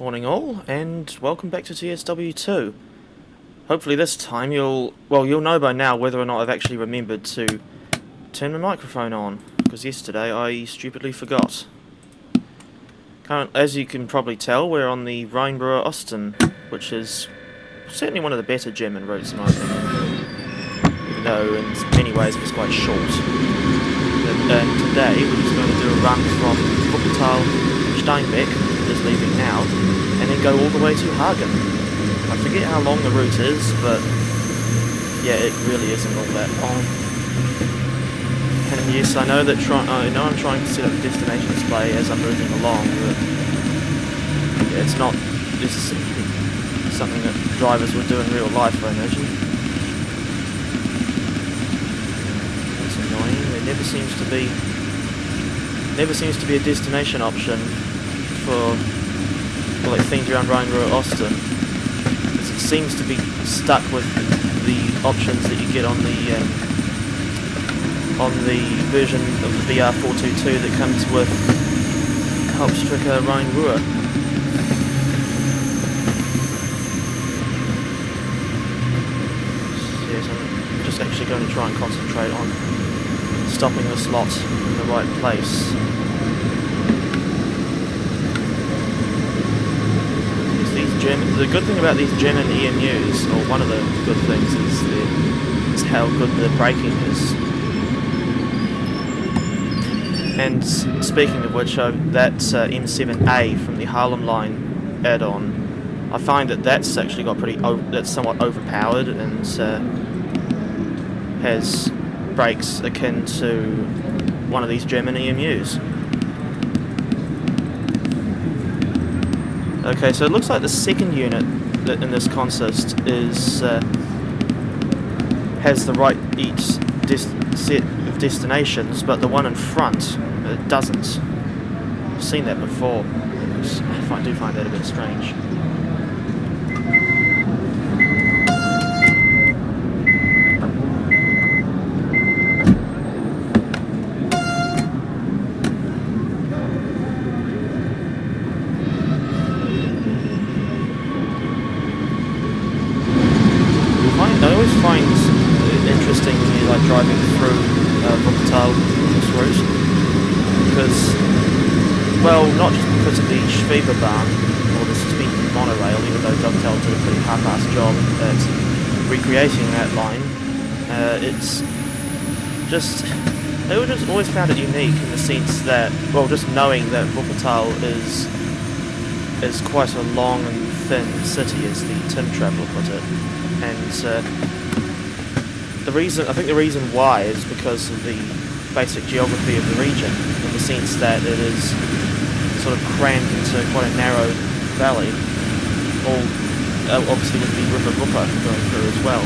Morning all, and welcome back to TSW2. Hopefully this time you'll know by now whether or not I've actually remembered to turn the microphone on, because yesterday I stupidly forgot. As you can probably tell, we're on the Rhein-Ruhr Osten, which is certainly one of the better German routes in my opinion, even though in many ways it's quite short. And today we're just going to do a run from Wuppertal-Steinbeck, just leaving now, and then go all the way to Hagen. I forget how long the route is, but yeah, it really isn't all that long. And yes, I know that I'm trying to set up a destination display as I'm moving along, but yeah, it's not something that drivers would do in real life, I imagine. That's annoying. There never seems to be a destination option for like things around Rhein-Ruhr Osten, because it seems to be stuck with the options that you get on the version of the BR422 that comes with Hauptstrecke Rhein-Ruhr. Yes, I'm just actually going to try and concentrate on stopping the slot in the right place. The good thing about these German EMUs, or one of the good things, is how good the braking is. And speaking of which, that M7A from the Harlem line add-on, I find that that's actually got that's somewhat overpowered and has brakes akin to one of these German EMUs. Okay, so it looks like the second unit in this consist has the right set of destinations, but the one in front doesn't. I've seen that before. I do find that a bit strange. Driving through Wuppertal on this route, because, well, not just because of the Schwelm or the suspended monorail, even though Wuppertal did a pretty half-assed job at recreating that line. I just always found it unique in the sense that, well, just knowing that Wuppertal is quite a long and thin city, as the Tim Traveller put it, and I think the reason why is because of the basic geography of the region, in the sense that it is sort of crammed into quite a narrow valley, all obviously with the River Wupper going through as well.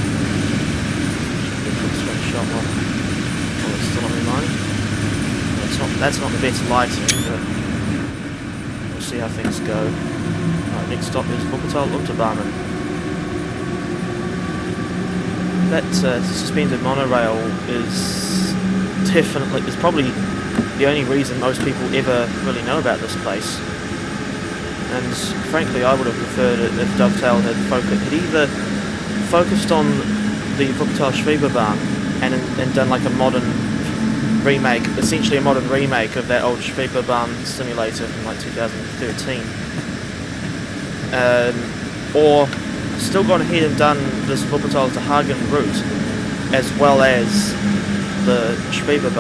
Get a quick screenshot while it's still on my mind. That's not the best lighting, but we'll see how things go. Right, next stop is Wuppertal Unterbarmen. That suspended monorail is probably the only reason most people ever really know about this place. And frankly, I would have preferred it if Dovetail had either focused on the Wuppertal Schwelm and done like a modern remake, essentially a modern remake of that old Schwelm simulator from like 2013, or still gone ahead and done this Wuppertal to Hagen route as well as the Schwelm,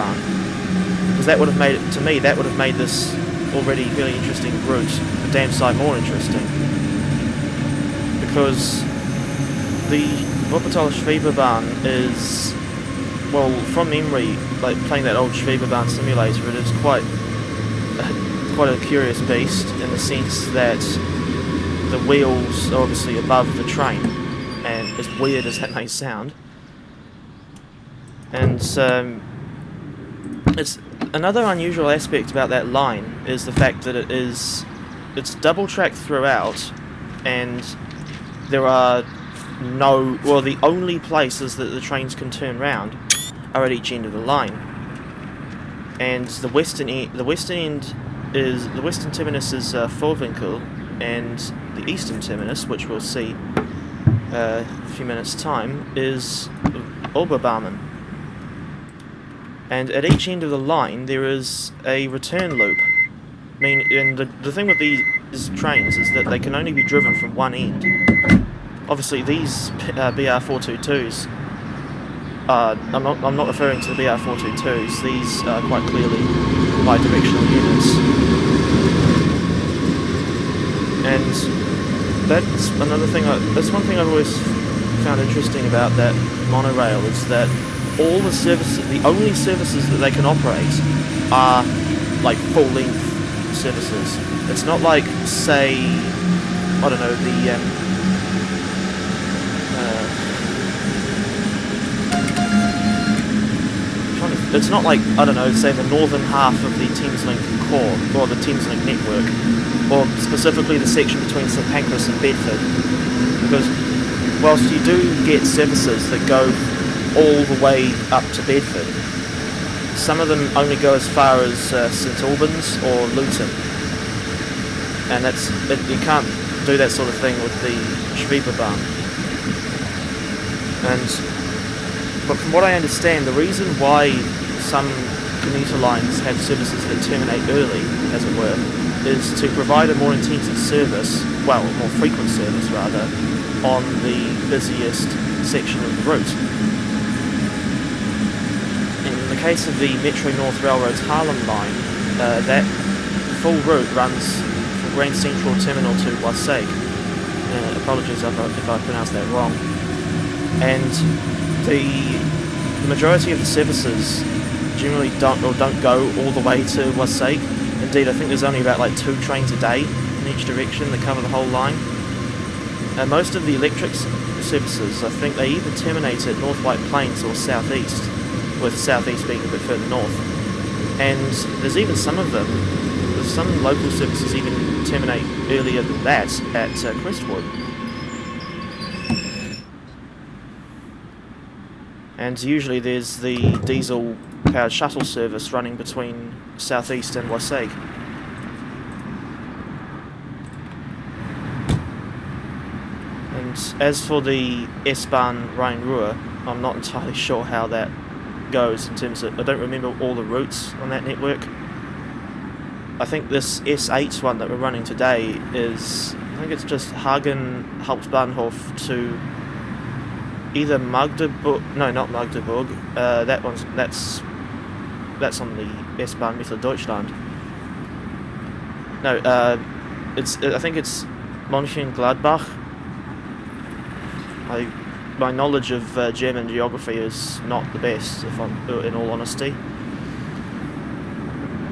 because that would have made it, to me, that would have made this already really interesting route a damn sight more interesting, because the Wuppertal Schwelm is, well, from memory, like playing that old Schwelm simulator, it is quite a curious beast in the sense that the wheels are obviously above the train, and as weird as that may sound. And it's another unusual aspect about that line is the fact that it's double track throughout, and there are the only places that the trains can turn round are at each end of the line. And the western terminus is Vorwinkel, and the eastern terminus, which we'll see a few minutes' time, is Oberbarmen. And at each end of the line there is a return loop. And the thing with these trains is that they can only be driven from one end. Obviously these BR422s, I'm not referring to the BR422s, these are quite clearly bi-directional units. And that's another thing, that's one thing I've always found interesting about that monorail, is that all the services, the only services that they can operate are like full-length services. It's not like, say, I don't know, it's not like, I don't know, say the northern half of the Thameslink core, or the Thameslink network, or specifically the section between St Pancras and Bedford, because whilst you do get services that go all the way up to Bedford, some of them only go as far as St Albans or Luton, and you can't do that sort of thing with the Schwelm. But from what I understand, the reason why some commuter lines have services that terminate early, as it were, is to provide a more intensive service, well, a more frequent service rather, on the busiest section of the route. In the case of the Metro North Railroad's Haarlem line, that full route runs from Grand Central Terminal to Wassake. Apologies if I pronounced that wrong. And the majority of the services generally don't go all the way to Wassake. Indeed, I think there's only about like 2 trains a day in each direction that cover the whole line. Most of the electric services, I think they either terminate at North White Plains or Southeast, with Southeast being a bit further north. And there's even some local services even terminate earlier than that at Crestwood. And usually there's the diesel-powered shuttle service running between Southeast and Wassake. And as for the S-Bahn Rhein-Ruhr, I'm not entirely sure how that goes in terms of, I don't remember all the routes on that network. I think this S8 one that we're running today is, I think it's just Hagen Hauptbahnhof to either Magdeburg, no, not Magdeburg, that's on the S-Bahn Mitteldeutschland. No, I think it's Mönchengladbach. My knowledge of German geography is not the best, if I'm in all honesty.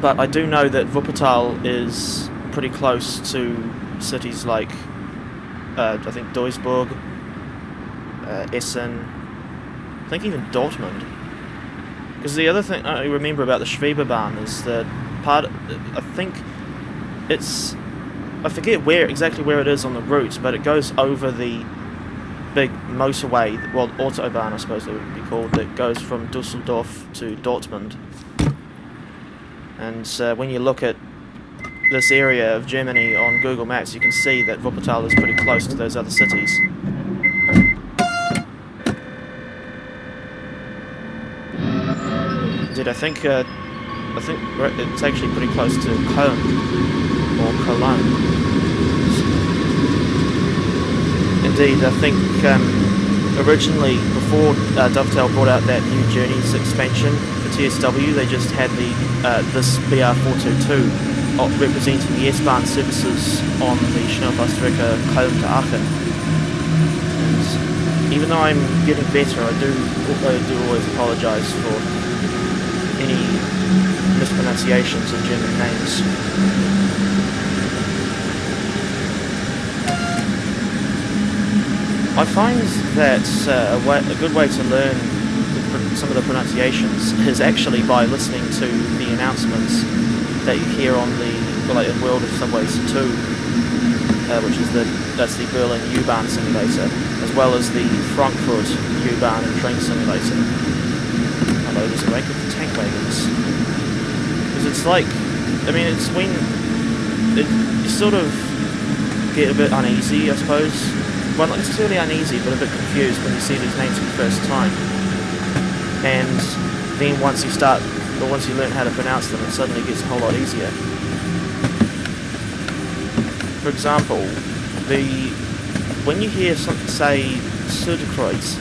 But I do know that Wuppertal is pretty close to cities like, I think Duisburg, Essen, I think even Dortmund. Because the other thing I remember about the Schwelm is that I think it's, I forget exactly where it is on the route, but it goes over the big motorway, well, Autobahn I suppose it would be called, that goes from Dusseldorf to Dortmund. And when you look at this area of Germany on Google Maps, you can see that Wuppertal is pretty close to those other cities. Indeed, I think it's actually pretty close to Köln or Cologne. Indeed, I think originally, before Dovetail brought out that new Journeys expansion for TSW, they just had this BR422 representing the S-Bahn services on the Schnellfahrstrecke Köln to Aachen. And even though I'm getting better, I do always apologise for any mispronunciations of German names. I find that a good way to learn some of the pronunciations is actually by listening to the announcements that you hear on the in World of Subways 2, which is that's the Berlin U-Bahn simulator, as well as the Frankfurt U-Bahn and train simulator. Although there's a rank of tank wagons, because it's like, I mean, it's when you sort of get a bit uneasy, I suppose. Well, not necessarily uneasy, but a bit confused when you see these names for the first time. And then once you learn how to pronounce them, it suddenly gets a whole lot easier. For example, when you hear something say Söderkreuz,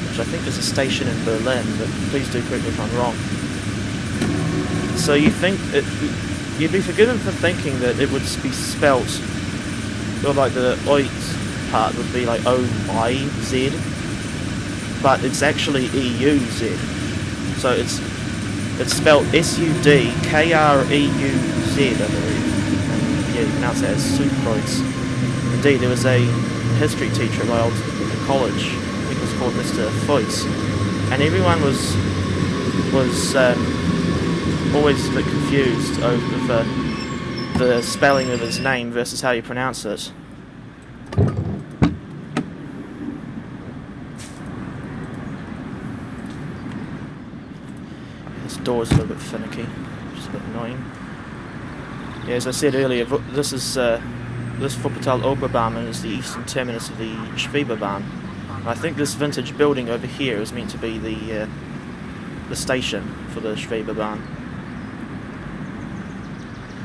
which I think is a station in Berlin, but please do correct me if I'm wrong. So you'd be forgiven for thinking that it would be spelt, or like the Oiz part would be like O-I-Z, but it's actually E-U-Z. So it's spelled S-U-D-K-R-E-U-Z, I believe. Yeah, you pronounce it as Söderkreuz. Indeed, there was a history teacher at my old college, I think it was called Mr. Foyce, and everyone was always a bit confused over the spelling of his name versus how you pronounce it. This door's a little bit finicky, which is a bit annoying. Yeah, as I said earlier, this Wuppertal Oberbarmen is the eastern terminus of the Schwelm. I think this vintage building over here is meant to be the station for the Schwelm.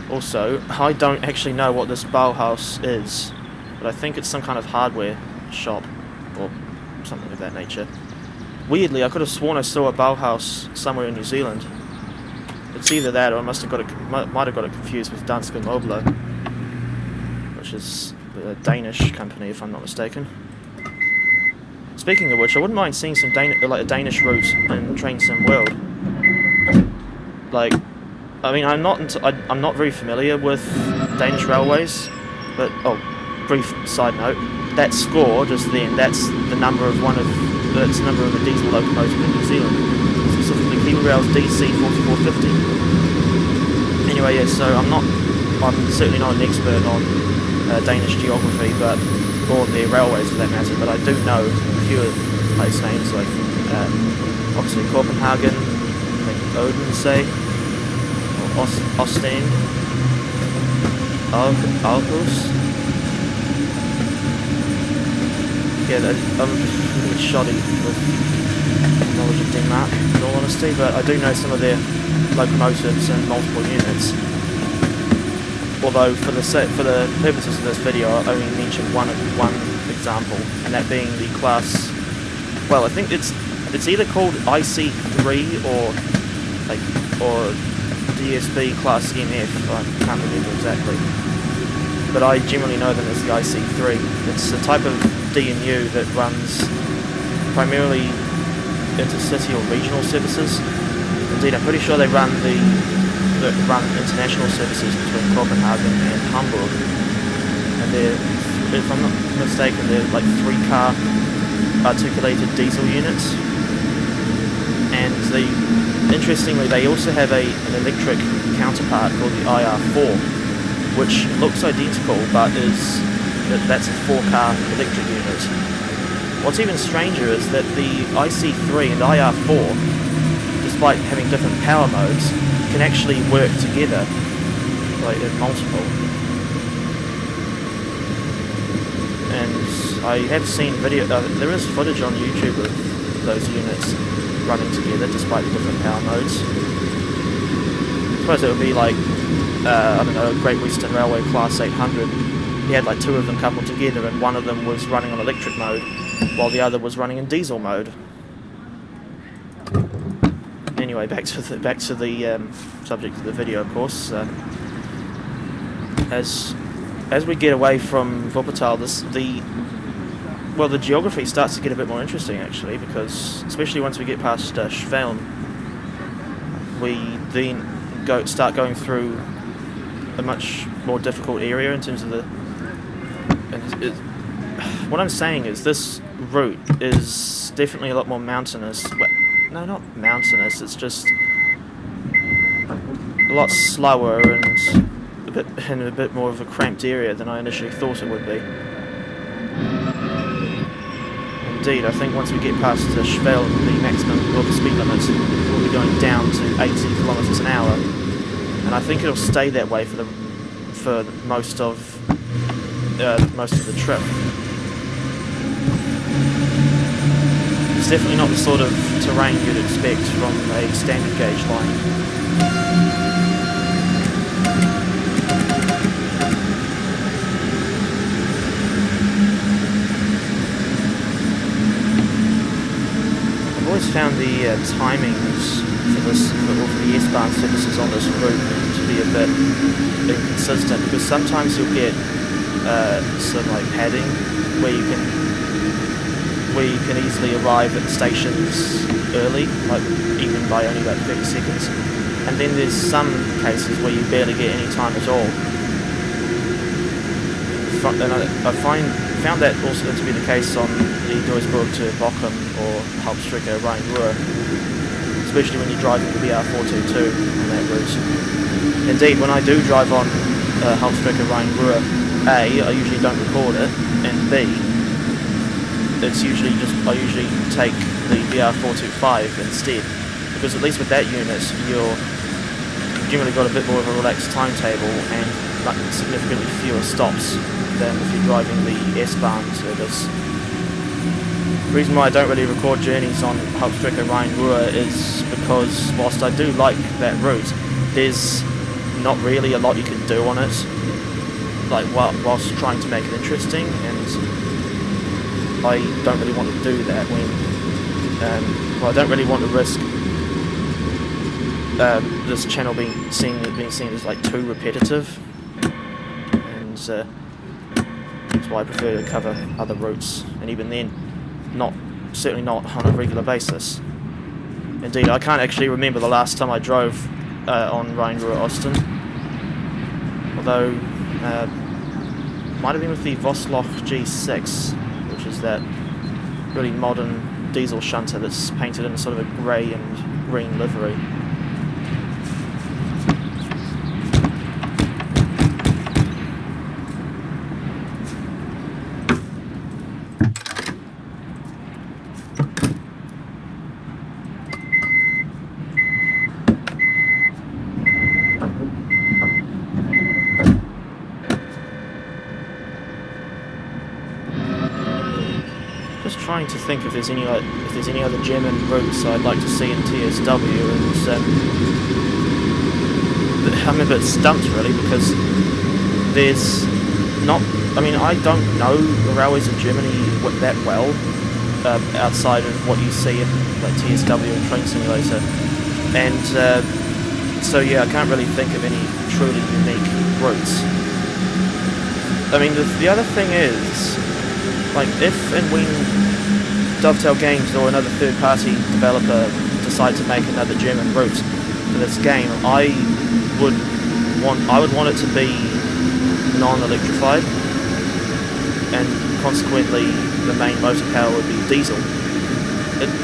Also, I don't actually know what this Bauhaus is, but I think it's some kind of hardware shop or something of that nature. Weirdly, I could have sworn I saw a Bauhaus somewhere in New Zealand. It's either that or I might have got it confused with Danske Mobile, which is a Danish company, if I'm not mistaken. Speaking of which, I wouldn't mind seeing some a Danish route in Train Sim World. Like, I mean, I'm not very familiar with Danish railways, but brief side note, that score just then, that's the number of a diesel locomotive in New Zealand, specifically Kilorail's DC 4450. Anyway, yeah, so I'm certainly not an expert on Danish geography, or their railways for that matter, but I do know a few place names like obviously Copenhagen, maybe Odense, or Osten, Aarhus. Yeah, I'm really shoddy with knowledge of Denmark, in all honesty, but I do know some of their locomotives and multiple units. Although for the purposes of this video, I'll only mention one example, and that being the class. Well, I think it's either called IC3 or DSB class MF. I can't remember exactly, but I generally know them as the IC3. It's a type of DNU that runs primarily intercity or regional services. Indeed, I'm pretty sure they run international services between Copenhagen and Hamburg. And if I'm not mistaken, they're like 3-car articulated diesel units. And interestingly, they also have an electric counterpart called the IR4, which looks identical, but that's a 4-car electric unit. What's even stranger is that the IC3 and IR4, despite having different power modes, can actually work together, like in multiple. And I have seen there is footage on YouTube of those units running together despite the different power modes. I suppose it would be like, I don't know, Great Western Railway Class 800. You had like 2 of them coupled together, and one of them was running on electric mode, while the other was running in diesel mode. Anyway, back to the subject of the video, of course. As we get away from Wuppertal, the geography starts to get a bit more interesting, actually, because especially once we get past Schwelm, we then start going through a much more difficult area in terms of what I'm saying is this route is definitely a lot more mountainous. No, not mountainous, it's just a lot slower and in a bit more of a cramped area than I initially thought it would be. Indeed, I think once we get past Schwelm, the maximum or the speed limit will be going down to 80 kilometres an hour, and I think it'll stay that way for most of most of the trip. It's definitely not the sort of terrain you'd expect from a standard gauge line. I've always found the timings for the S-Bahn services on this route to be a bit inconsistent, because sometimes you'll get sort of like padding where you can easily arrive at stations early, like even by only about 30 seconds, and then there's some cases where you barely get any time at all. And I found that also to be the case on the Duisburg to Bochum or Hauptstrecke Rhein-Ruhr, especially when you're driving the BR422 on that route. Indeed, when I do drive on Hauptstrecke Rhein-Ruhr, A, I usually don't record it, and B, it's usually I usually take the BR425 instead, because at least with that unit you've generally got a bit more of a relaxed timetable and significantly fewer stops than if you're driving the S-Bahn service. The reason why I don't really record journeys on Hauptstrecke Rhein-Ruhr is because whilst I do like that route, there's not really a lot you can do on it, like whilst trying to make it interesting, and I don't really want to do that when I don't really want to risk this channel being seen as like too repetitive, and that's why I prefer to cover other routes, and even then certainly not on a regular basis. Indeed, I can't actually remember the last time I drove on Rhein-Ruhr Osten, although might have been with the Vosloch G6, which is that really modern diesel shunter that's painted in a sort of a grey and green livery. Trying to think if there's any other German routes I'd like to see in TSW, and I'm a bit stumped really, because there's not. I mean, I don't know the railways of Germany that well outside of what you see in like TSW and Train Simulator, and so yeah, I can't really think of any truly unique routes. I mean, the other thing is, like, if and when Dovetail Games or another third-party developer decide to make another German route for this game, I would want it to be non-electrified, and consequently the main motor power would be diesel.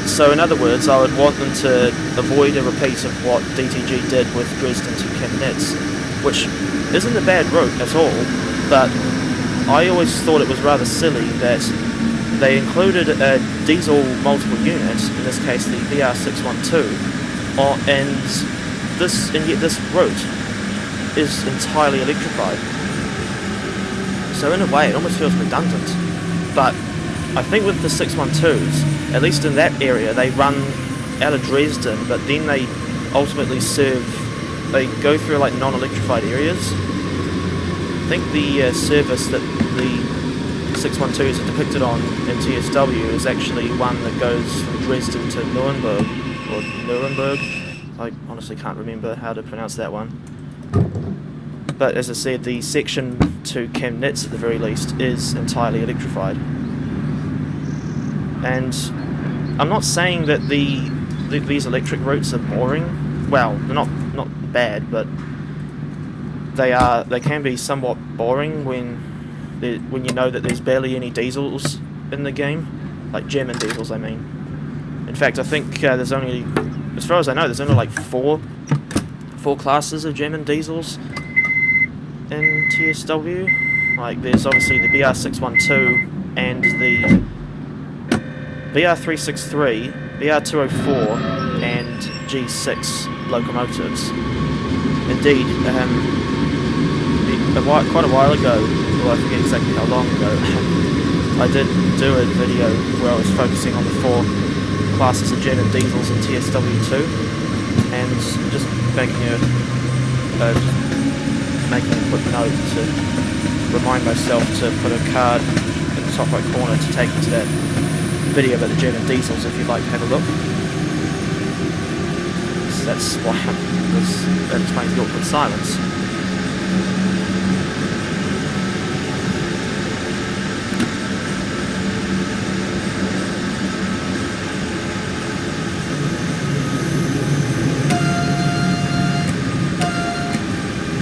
So in other words, I would want them to avoid a repeat of what DTG did with Dresden to Chemnitz, which isn't a bad route at all, but I always thought it was rather silly that they included a diesel multiple unit, in this case the BR612, and yet this route is entirely electrified. So in a way it almost feels redundant. But I think with the 612s, at least in that area, they run out of Dresden, but then they ultimately they go through like non-electrified areas. I think the service that the 612s are depicted on in TSW is actually one that goes from Dresden to Nuremberg, or Nuremberg. I honestly can't remember how to pronounce that one. But as I said, the section to Chemnitz at the very least is entirely electrified. And I'm not saying that these electric routes are boring. Well, they're not bad, but they can be somewhat boring when you know that there's barely any diesels in the game, like German diesels, I mean. In fact, I think there's only, as far as I know, there's only like four classes of German diesels in TSW. Like, there's obviously the BR612 and the BR363, BR204, and G6 locomotives. Indeed, quite a while ago, I forget exactly how long ago, I did do a video where I was focusing on the 4 classes of German diesels in TSW2, and just making a quick note to remind myself to put a card in the top right corner to take you to that video about the German diesels if you'd like to have a look. So that's why that explains the awkward silence.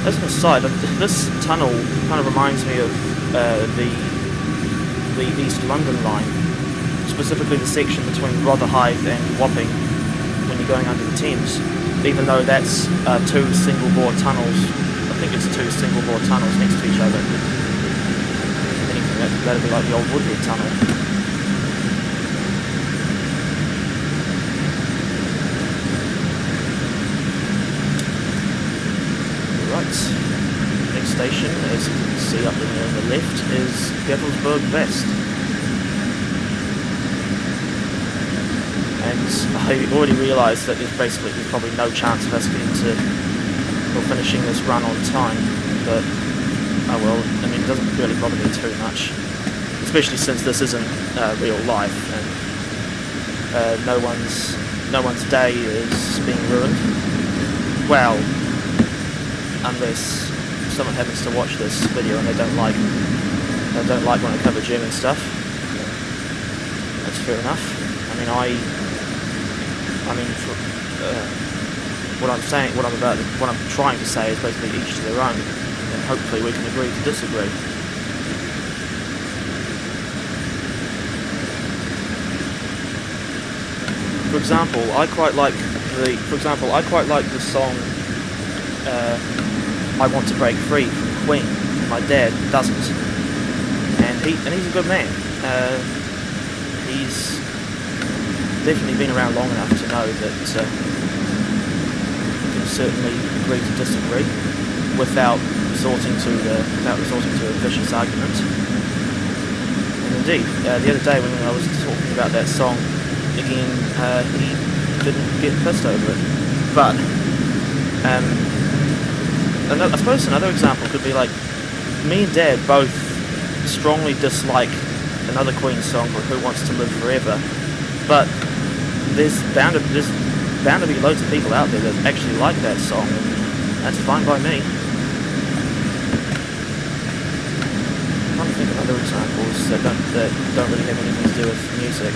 As an aside, this tunnel kind of reminds me of the East London line, specifically the section between Rotherhithe and Wapping when you're going under the Thames, even though that's 2 single-bore tunnels. I think it's 2 single-bore tunnels next to each other. If anything, that'd be like the old Woodhead tunnel. Next station, as you can see up there on the left, is Gevelsberg West. And I already realised that there's probably no chance of us getting to, or finishing this run on time, but oh well, I mean, it doesn't really bother me too much, especially since this isn't real life, and no one's day is being ruined. Well, unless someone happens to watch this video and they don't like when I cover German stuff. That's fair enough. What I'm trying to say is basically each to their own, and hopefully we can agree to disagree. For example, I quite like the song I Want to Break Free from Queen. My dad doesn't, and he's a good man. He's definitely been around long enough to know that we can certainly agree to disagree without resorting to a vicious argument. And indeed, the other day when I was talking about that song again, he didn't get pissed over it. But I suppose another example could be like me and Dad both strongly dislike another Queen song called Who Wants to Live Forever, but there's bound to be loads of people out there that actually like that song, and that's fine by me. I'm trying to think of other examples that don't really have anything to do with music.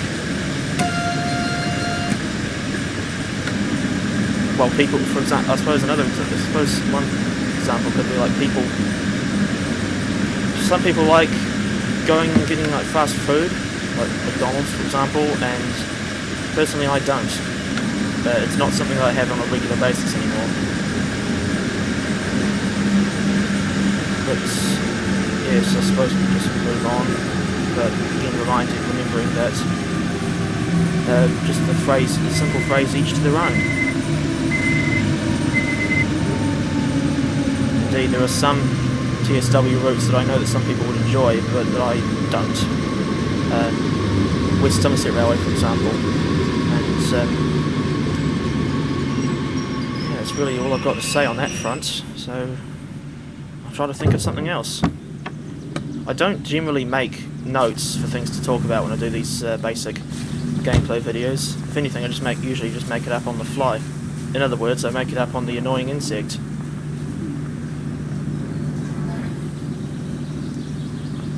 Well, people, for example, I suppose one example could be like some people like going and getting like fast food, like McDonald's for example, and personally I don't. It's not something that I have on a regular basis anymore. But yes, I suppose we just move on, but again remembering that just the simple phrase, each to their own. Indeed, there are some TSW routes that I know that some people would enjoy, but that I don't. West Somerset Railway, for example. And yeah, that's really all I've got to say on that front. So I'll try to think of something else. I don't generally make notes for things to talk about when I do these basic gameplay videos. If anything, I usually just make it up on the fly. In other words, I make it up on the annoying insect.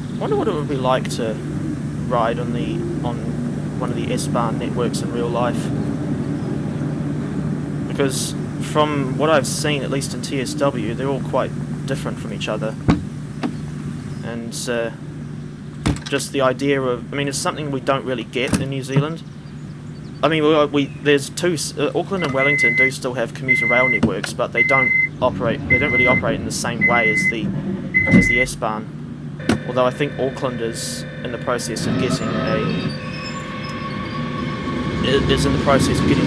I wonder what it would be like to ride on one of the S-Bahn networks in real life. Because from what I've seen, at least in TSW, they're all quite different from each other. And just the idea of, it's something we don't really get in New Zealand. There's two, Auckland and Wellington do still have commuter rail networks, but they don't really operate in the same way as the S-Bahn. Although I think Auckland is in the process of getting a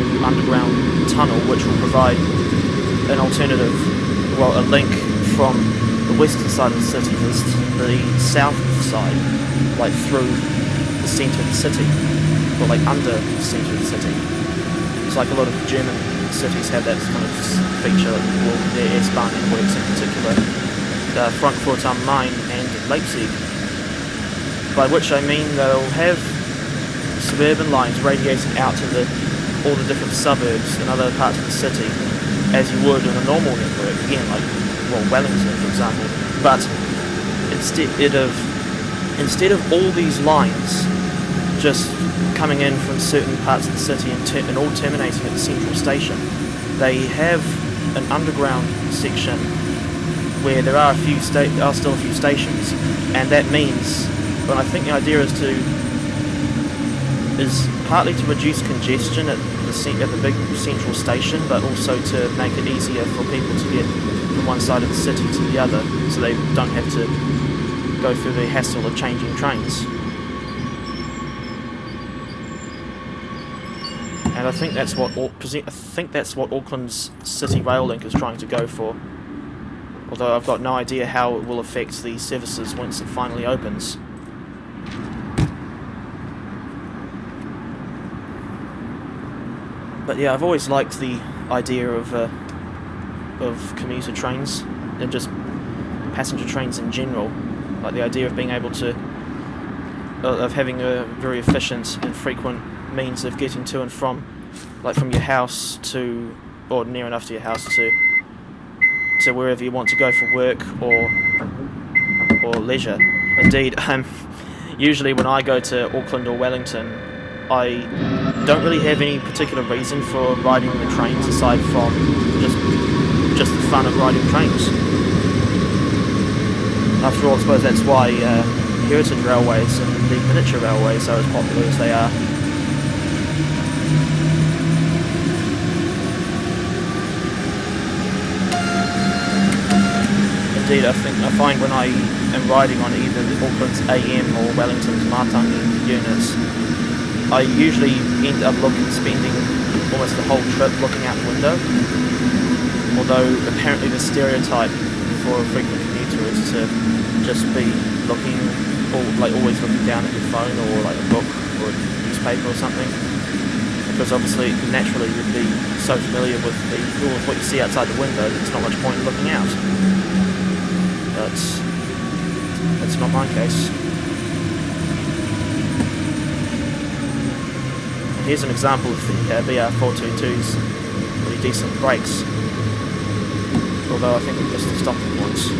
new underground tunnel, which will provide an alternative, a link from the western side of the city. There's the south side, like through the centre of the city, or like under the centre of the city. It's like a lot of German cities have that kind of feature, or their S-Bahn networks in particular, Frankfurt am Main and Leipzig, by which I mean they'll have suburban lines radiating out to all the different suburbs and other parts of the city, as you would in a normal network, again, like, well, Wellington, for example. But instead of all these lines just coming in from certain parts of the city and all terminating at the central station, they have an underground section where there are still a few stations, and that means, well, I think the idea is partly to reduce congestion at the big central station, but also to make it easier for people to get from one side of the city to the other, so they don't have to go through the hassle of changing trains. And I think that's what Auckland's City Rail Link is trying to go for. Although I've got no idea how it will affect these services once it finally opens. But yeah, I've always liked the idea of commuter trains and just passenger trains in general. Like the idea of being able to, of having a very efficient and frequent means of getting to and from, like from your house to, or near enough to your house to wherever you want to go for work or leisure. Indeed, usually when I go to Auckland or Wellington, I don't really have any particular reason for riding the trains aside from just the fun of riding trains. After all, I suppose that's why heritage railways and the miniature railways are as popular as they are. Indeed, I find when I am riding on either the Auckland's AM or Wellington's Matangi units, I usually end up spending almost the whole trip looking out the window. Although apparently the stereotype for a frequent commuter is to just be looking, or like always looking down at your phone or like a book or a newspaper or something. Because obviously, naturally, you'd be so familiar with what you see outside the window that there's not much point in looking out. But that's not my case. And here's an example of the BR422's really decent brakes. Although I think we missed the stopping points.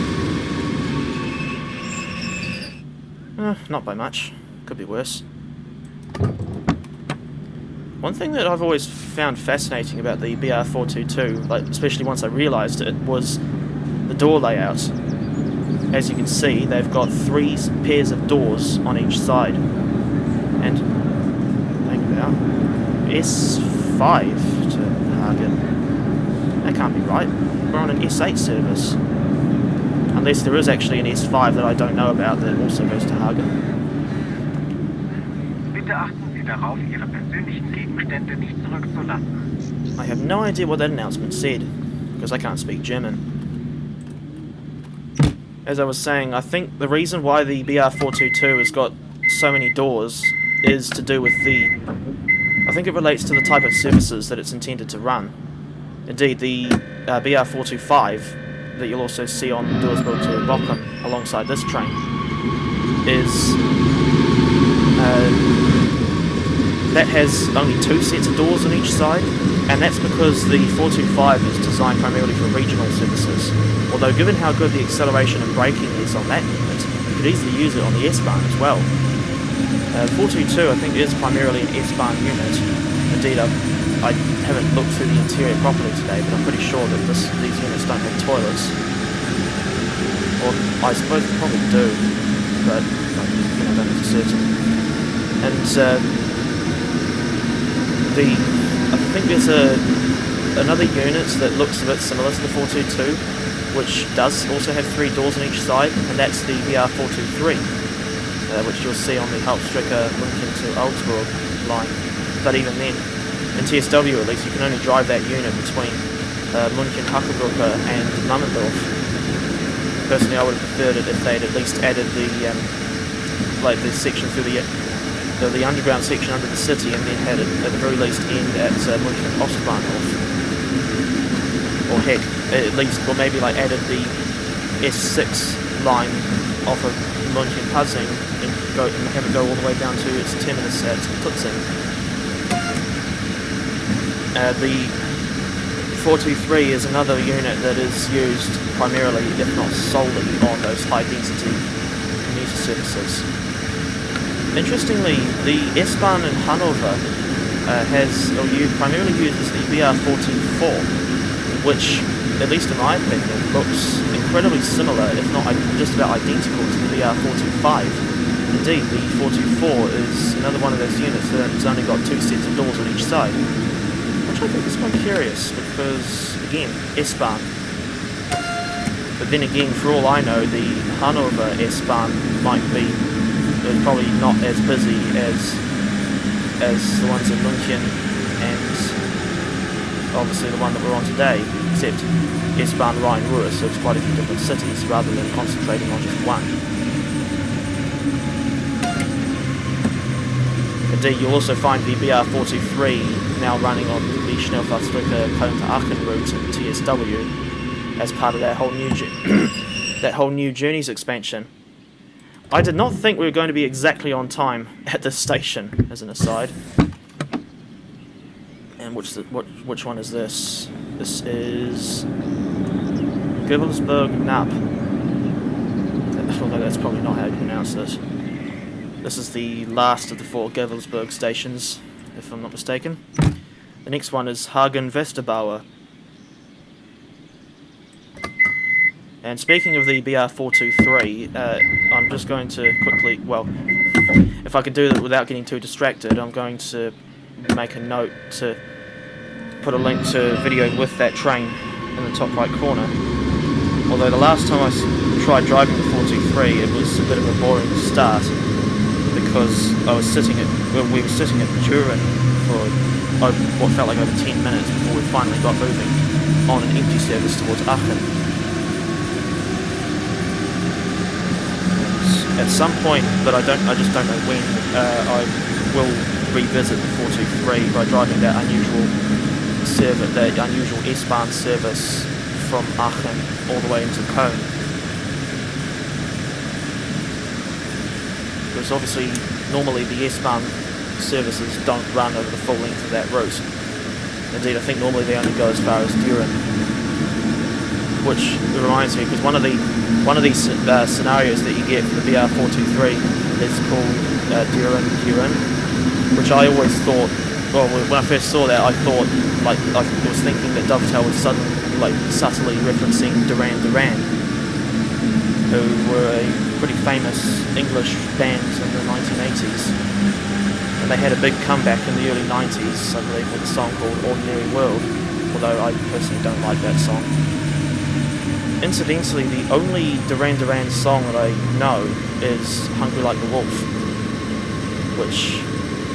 Not by much. Could be worse. One thing that I've always found fascinating about the BR422, like especially once I realised it, was the door layout. As you can see, they've got 3 pairs of doors on each side. And hang about S5 to Hagen. That can't be right. We're on an S8 service. Unless there is actually an S5 that I don't know about that also goes to Hagen. Bitte achten Sie darauf, Ihre persönlichen Gegenstände nicht zurückzulassen. I have no idea what that announcement said, because I can't speak German. As I was saying, I think the reason why the BR422 has got so many doors is to do with I think it relates to the type of services that it's intended to run. Indeed, the BR425 that you'll also see on Duisburg to Bochum alongside this train is that has only 2 sets of doors on each side, and that's because the 425 is designed primarily for regional services. Although given how good the acceleration and braking is on that unit, you could easily use it on the S-Bahn as well. 422 I think is primarily an S-Bahn unit. Indeed, I haven't looked through the interior properly today, but I'm pretty sure that these units don't have toilets. Or I suppose they probably do, but I don't know for certain. And I think there's another unit that looks a bit similar to the 422, which does also have 3 doors on each side, and that's the BR423, which you'll see on the Hauptstrecke München to Augsburg line. But even then, in TSW at least, you can only drive that unit between München-Hackelbrücke and Mammendorf. personally, I would have preferred it if they'd at least added the like the section through the underground section under the city, and then had it at the very least end at Wuppertal Ostbahnhof, or heck, at least, or maybe like added the S6 line off of München Passing and have it go all the way down to its terminus at Tutzing. The 423 is another unit that is used primarily, if not solely, on those high-density commuter services. Interestingly, the S-Bahn in Hanover primarily uses the BR424, which, at least in my opinion, looks incredibly similar, if not just about identical, to the BR425. Indeed, the 424 is another one of those units that has only got 2 sets of doors on each side, which I think is quite curious, because, again, S-Bahn. But then again, for all I know, the Hanover S-Bahn might be probably not as busy as the ones in München and obviously the one that we're on today, except S-Bahn Rhein-Ruhr serves quite a few different cities rather than concentrating on just one. Indeed, you'll also find the BR423 now running on the Schnellfahrstrecke Köln-Aachen route in TSW as part of that whole new Journeys expansion. I did not think we were going to be exactly on time at this station, as an aside. And which one is this? This is Gevelsberg Knapp. Although that's probably not how you pronounce it. This is the last of the 4 Gevelsberg stations, if I'm not mistaken. The next one is Hagen Westerbauer. And speaking of the BR423, I'm just going to quickly, well, if I can do that without getting too distracted, I'm going to make a note to put a link to a video with that train in the top right corner. Although the last time I tried driving the 423, it was a bit of a boring start, because we were sitting at Düren for what felt like over 10 minutes before we finally got moving on an empty service towards Aachen. At some point, but I just don't know when, I will revisit the 423 by driving that unusual S-Bahn service from Aachen all the way into Köln. Because obviously, normally the S-Bahn services don't run over the full length of that route. Indeed, I think normally they only go as far as Düren. Which reminds me, because one of these scenarios that you get for the BR423 is called Düren, which I always thought, well, when I first saw that, I thought, like, I was thinking that Dovetail was subtly referencing Duran Duran, who were a pretty famous English band in the 1980s, and they had a big comeback in the early 90s, I believe, with a song called Ordinary World, although I personally don't like that song. Incidentally, the only Duran Duran song that I know is Hungry Like the Wolf, which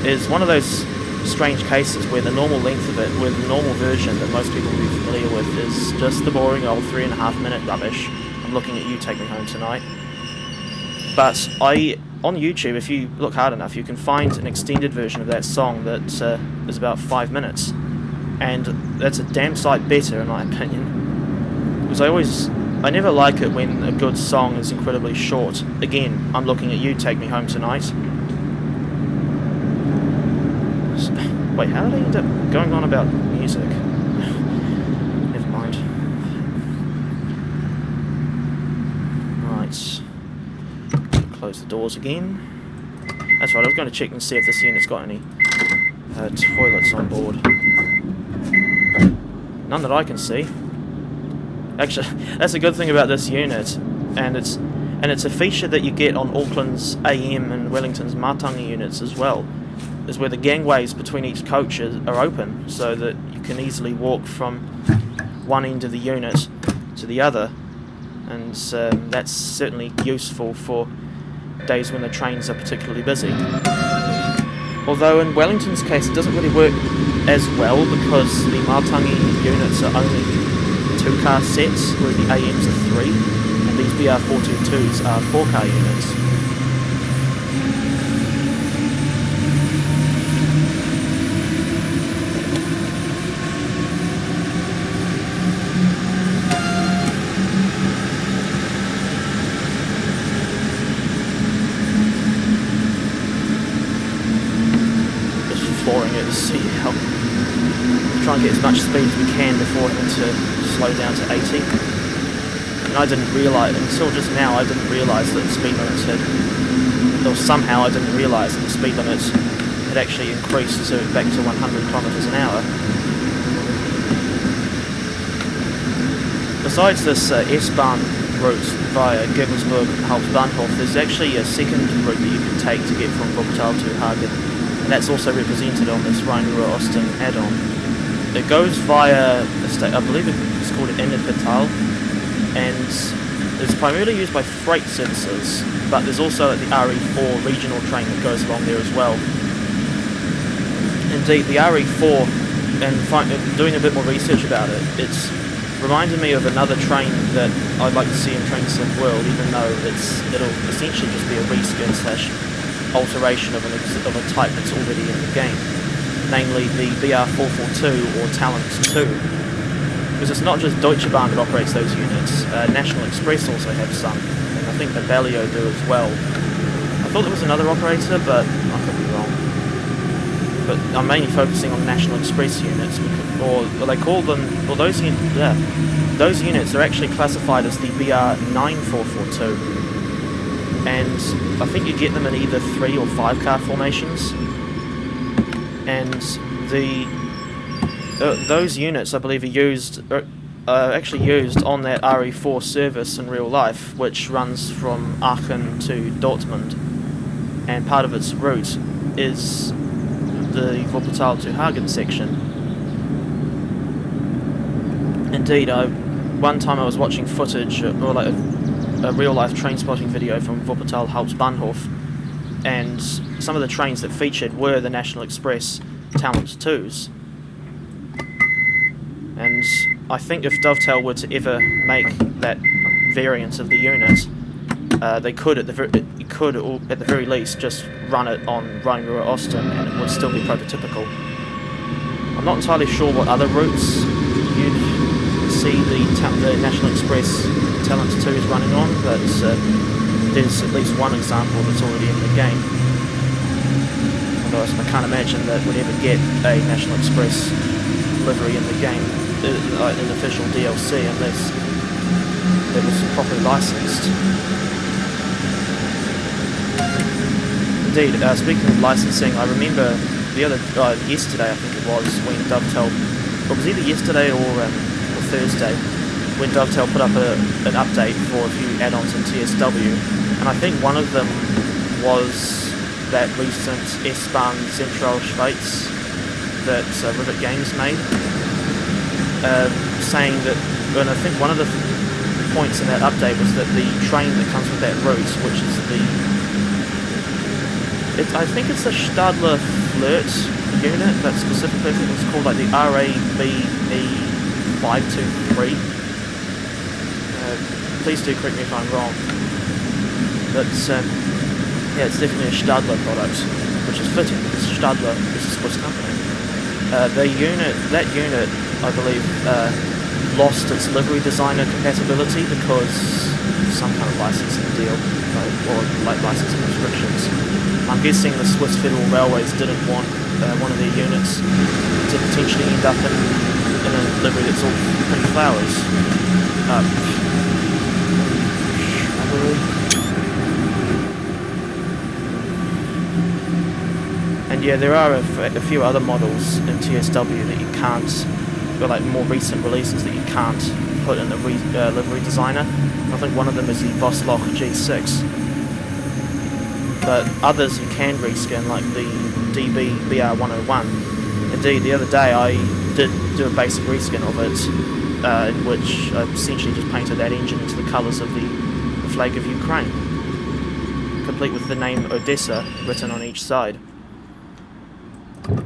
is one of those strange cases where the normal length of it, where the normal version that most people will be familiar with, is just the boring old 3.5 minute rubbish. I'm looking at you, Take Me Home Tonight. But on YouTube, if you look hard enough, you can find an extended version of that song that is about 5 minutes. And that's a damn sight better, in my opinion. Because I never like it when a good song is incredibly short. Again, I'm looking at you, Take Me Home Tonight. Wait, how did I end up going on about music? Never mind. Right. Close the doors again. That's right, I was going to check and see if this unit's got any toilets on board. None that I can see. Actually, that's a good thing about this unit, and it's a feature that you get on Auckland's AM and Wellington's Matangi units as well, is where the gangways between each coach are open, so that you can easily walk from one end of the unit to the other, and that's certainly useful for days when the trains are particularly busy. Although in Wellington's case it doesn't really work as well, because the Matangi units are only 2-car sets, whereas the AMs are 3, and these BR422s are 4-car units. Flooring it to see how try and get as much speed as we can before having to slow down to 80. And I didn't realise until just now. I didn't realise that the speed limit or somehow I didn't realise that the speed limit had actually increased back to 100 kilometres an hour. Besides this S-Bahn route via Gevelsberg Hauptbahnhof, there's actually a second route that you can take to get from Wuppertal to Hagen. And that's also represented on this Rhein-Ruhr Osten add-on. It goes via a state, I believe it's called Unterbarmen, and it's primarily used by freight services, but there's also the RE4 regional train that goes along there as well. Indeed, the RE4, and doing a bit more research about it, it's reminded me of another train that I'd like to see in Train Sim World, even though it'll essentially just be a reskin / alteration of a type that's already in the game, namely the BR422 or Talent 2. Because it's not just Deutsche Bahn that operates those units, National Express also have some, and I think the Balio do as well. I thought there was another operator, but I could be wrong. But I'm mainly focusing on National Express units, or they call them, well those units are actually classified as the BR9442. And I think you get them in either 3 or 5 car formations, and those units I believe are actually used on that RE4 service in real life, which runs from Aachen to Dortmund, and part of its route is the Wuppertal to Hagen section. Indeed, one time I was watching footage, or like a real-life train spotting video from Wuppertal Hauptbahnhof, and some of the trains that featured were the National Express Talent 2s. And I think if Dovetail were to ever make that variant of the unit, they could at the very least just run it on Rhein-Ruhr Osten, and it would still be prototypical. I'm not entirely sure what other routes you'd see the National Express Talent 2 is running on, but there's at least one example that's already in the game. Although I can't imagine that we'd ever get a National Express livery in the game, like an official DLC, unless it was properly licensed. Indeed, speaking of licensing, I remember yesterday I think it was, when Dovetail, it was either yesterday or Thursday, when Dovetail put up an update for a few add-ons in TSW, and I think one of them was that recent S-Bahn Central Schweiz that Rivet Games made, saying that, and I think one of the points in that update was that the train that comes with that route, which is I think it's the Stadler Flirt unit, but specifically I think it's called like the RABE523. Please do correct me if I'm wrong. But yeah, it's definitely a Stadler product, which is fitting because Stadler is a Swiss company. That unit, I believe, lost its livery designer compatibility because of some kind of licensing deal, or like licensing restrictions. I'm guessing the Swiss Federal Railways didn't want one of their units to potentially end up in a livery that's all pink flowers. And yeah, there are a few other models in TSW that you can't, or like more recent releases that you can't put in the livery designer. I think one of them is the Vosloch G6. But others you can reskin, like the DB BR101. Indeed, the other day I did do a basic reskin of it, in which I essentially just painted that engine into the colours of the flag of Ukraine, complete with the name Odessa written on each side.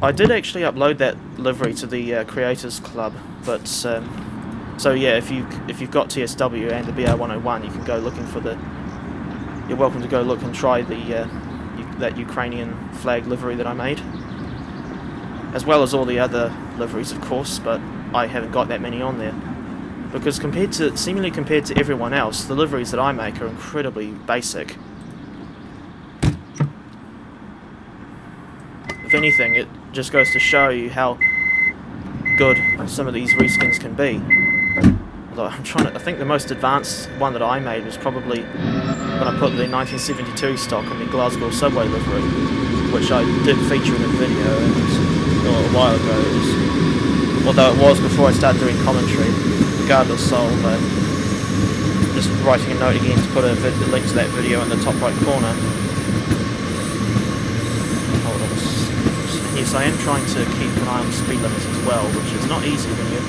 I did actually upload that livery to the Creators Club, but So yeah, if you've got TSW and the BR101, you can go looking for the. You're welcome to go look and try the that Ukrainian flag livery that I made, as well as all the other liveries, of course. But I haven't got that many on there because seemingly compared to everyone else, the liveries that I make are incredibly basic. If anything, it just goes to show you how good some of these reskins can be. Although I think the most advanced one that I made was probably when I put the 1972 stock in the Glasgow subway livery, which I did feature in a video a while ago. Although it was before I started doing commentary, regardless, so I'll just writing a note again to put a link to that video in the top right corner. Hold on. Yes, I am trying to keep an eye on speed limits as well, which is not easy when you're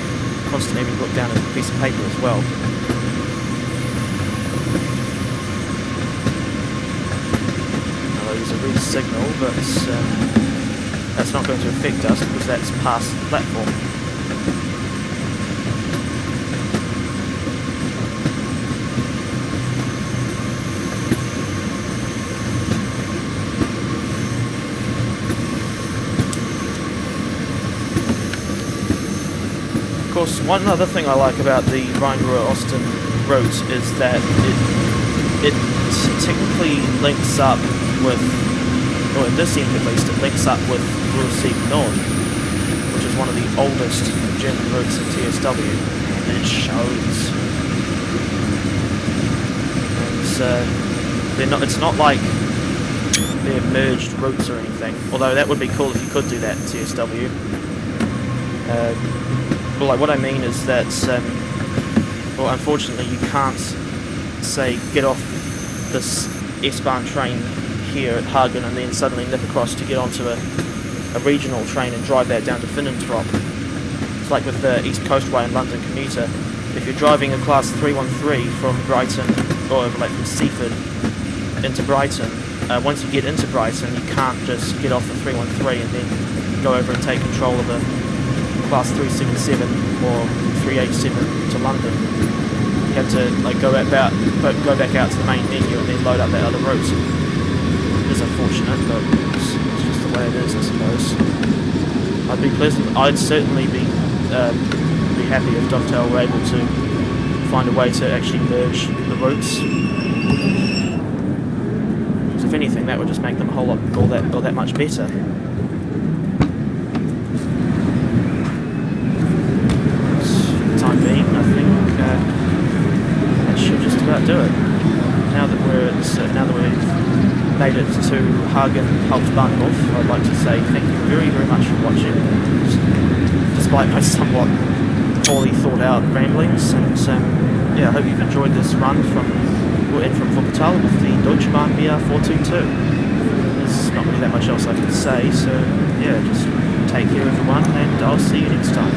constantly having to look down at a piece of paper as well. I'll use a red signal, but that's not going to affect us because that's past the platform. Of course, one other thing I like about the Rhein-Ruhr Osten route is that it technically links up with, or in this end at least, it links up with Ruhr Nord, which is one of the oldest German routes in TSW, and it shows. And it's not like they're merged routes or anything, although that would be cool if you could do that in TSW. Well, like what I mean is that, well, unfortunately you can't, say, get off this S-Bahn train here at Hagen and then suddenly nip across to get onto a regional train and drive that down to Finnentrop. It's like with the East Coast Way and London commuter. If you're driving a class 313 from Brighton, or like from Seaford into Brighton, once you get into Brighton you can't just get off the 313 and then go over and take control of a class 377 or 387 to London. You have to like go back out to the main menu and then load up that other route. It is unfortunate, but it's just the way it is, I suppose. I'd certainly be happy if Dovetail were able to find a way to actually merge the routes. Because if anything, that would just make them a whole lot all that much better. Do it. Now that we've made it to Hagen Hauptbahnhof, I'd like to say thank you very, very much for watching, despite my somewhat poorly thought out ramblings. And yeah, I hope you've enjoyed this run from Wuppertal with the Deutsche Bahn BR422. There's not really that much else I can say, so yeah, just take care everyone, and I'll see you next time.